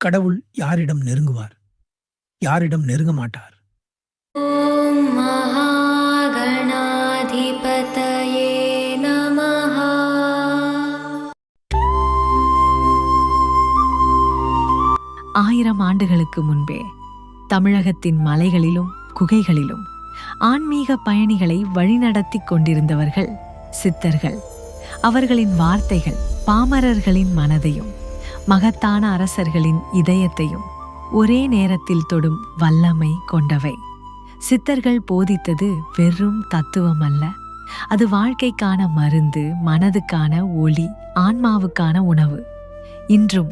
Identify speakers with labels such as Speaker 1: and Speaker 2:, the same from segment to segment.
Speaker 1: கடவுள் யாரிடம் நெருங்குவார், யாரிடம் நெருங்க மாட்டார்?
Speaker 2: ஓம் மகாகணாதிபதயே நமஹ.
Speaker 3: ஆயிரம் ஆண்டுகளுக்கு முன்பே தமிழகத்தின் மலைகளிலும் குகைகளிலும் ஆன்மீக பயணிகளை வழிநடத்தி கொண்டிருந்தவர்கள் சித்தர்கள். அவர்களின் வார்த்தைகள் பாமரர்களின் மனதையும் மகத்தான அரசர்களின் இதயத்தையும் ஒரே நேரத்தில் தொடும் வல்லமை கொண்டவை. சித்தர்கள் போதித்தது வெறும் தத்துவம் அல்ல, அது வாழ்க்கைக்கான மருந்து, மனதுக்கான ஒளி, ஆன்மாவுக்கான உணவு. இன்றும்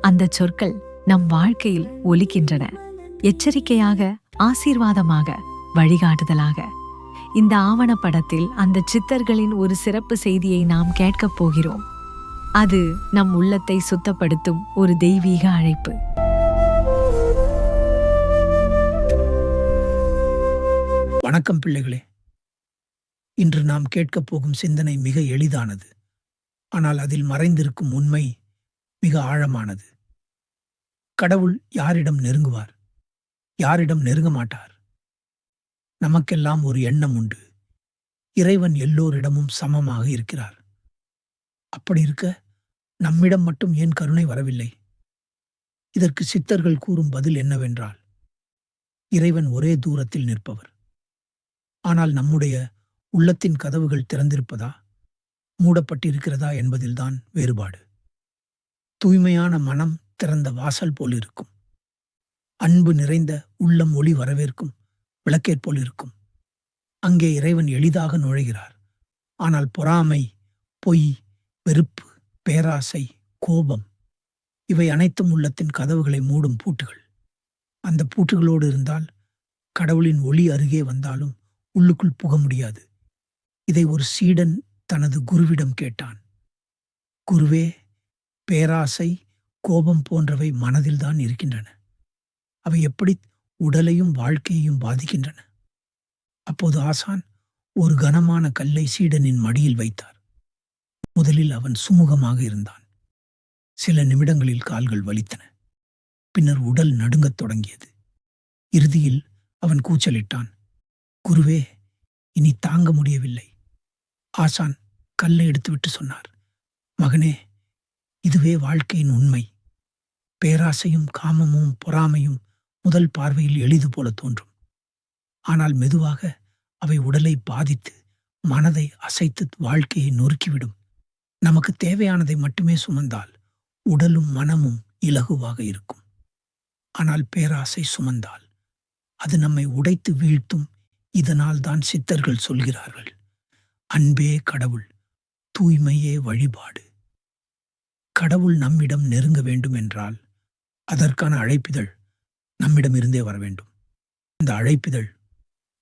Speaker 3: அந்த சொற்கள் நம் வாழ்க்கையில் ஒலிக்கின்றன, எச்சரிக்கையாக, ஆசீர்வாதமாக, வழிகாட்டுதலாக. இந்த ஆவணப்படத்தில் அந்த சித்தர்களின் ஒரு சிறப்பு செய்தியை நாம் கேட்கப் போகிறோம். அது நம் உள்ளத்தை சுத்தப்படுத்தும் ஒரு தெய்வீக அழைப்பு.
Speaker 1: வணக்கம் பிள்ளைகளே. இன்று நாம் கேட்கப் போகும் சிந்தனை மிக எளிதானது, ஆனால் அதில் மறைந்திருக்கும் உண்மை மிக ஆழமானது. கடவுள் யாரிடம் நெருங்குவார், யாரிடம் நெருங்க மாட்டார்? நமக்கெல்லாம் ஒரு எண்ணம் உண்டு, இறைவன் எல்லோரிடமும் சமமாக இருக்கிறார். அப்படி இருக்க நம்மிடம் மட்டும் ஏன் கருணை வரவில்லை? இதற்கு சித்தர்கள் கூறும் பதில் என்னவென்றால், இறைவன் ஒரே தூரத்தில் நிற்பவர். ஆனால் நம்முடைய உள்ளத்தின் கதவுகள் திறந்திருப்பதா, மூடப்பட்டிருக்கிறதா என்பதில்தான் வேறுபாடு. தூய்மையான மனம் திறந்த வாசல் போல் இருக்கும். அன்பு நிறைந்த உள்ளம் ஒளி வரவேற்கும் விளக்கேற் போல் இருக்கும். அங்கே இறைவன் எளிதாக நுழைகிறார். ஆனால் பொறாமை, பொய், வெறுப்பு, பேராசை, கோபம், இவை அனைத்தும் உள்ளத்தின் கதவுகளை மூடும் பூட்டுகள். அந்த பூட்டுகளோடு இருந்தால் கடவுளின் ஒளி அருகே வந்தாலும் உள்ளுக்குள் புக முடியாது. இதை ஒரு சீடன் தனது குருவிடம் கேட்டான். குருவே, பேராசை, கோபம் போன்றவை மனதில்தான் இருக்கின்றன. அவை எப்படி உடலையும் வாழ்க்கையையும் பாதிக்கின்றன? அப்போது ஆசான் ஒரு கனமான கல்லை சீடனின் மடியில் வைத்தார். முதலில் அவன் சுமூகமாக இருந்தான். சில நிமிடங்களில் கால்கள் வலித்தன. பின்னர் உடல் நடுங்கத் தொடங்கியது. இறுதியில் அவன் கூச்சலிட்டான், குருவே, இனி தாங்க முடியவில்லை. ஆசான் கல்லை எடுத்துவிட்டு சொன்னார், மகனே, இதுவே வாழ்க்கையின் உண்மை. பேராசையும் காமமும் பொறாமையும் முதல் பார்வையில் எளிது போல தோன்றும். ஆனால் மெதுவாக அவை உடலை பாதித்து மனதை அசைத்து வாழ்க்கையை நொறுக்கிவிடும். நமக்கு தேவையானதை மட்டுமே சுமந்தால் உடலும் மனமும் இலகுவாக இருக்கும். ஆனால் பேராசை சுமந்தால் அது நம்மை உடைத்து வீழ்த்தும். இதனால் தான் சித்தர்கள் சொல்கிறார்கள், அன்பே கடவுள், தூய்மையே வழிபாடு. கடவுள் நம்மிடம் நெருங்க வேண்டும் என்றால் அதற்கான அழைப்பிதழ் நம்மிடமிருந்தே வர வேண்டும். அந்த அழைப்பிதழ்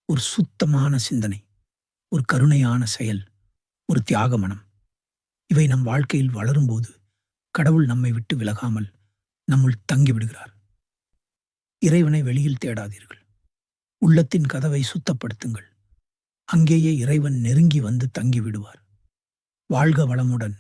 Speaker 1: ஒரு சுத்தமான சிந்தனை, ஒரு கருணையான செயல், ஒரு தியாக மனம். இவை நம் வாழ்க்கையில் வளரும்போது கடவுள் நம்மை விட்டு விலகாமல் நம்முள் தங்கிவிடுகிறார். இறைவனை வெளியில் தேடாதீர்கள். உள்ளத்தின் கதவை சுத்தப்படுத்துங்கள். அங்கேயே இறைவன் நெருங்கி வந்து தங்கிவிடுவார். வாழ்க வளமுடன்.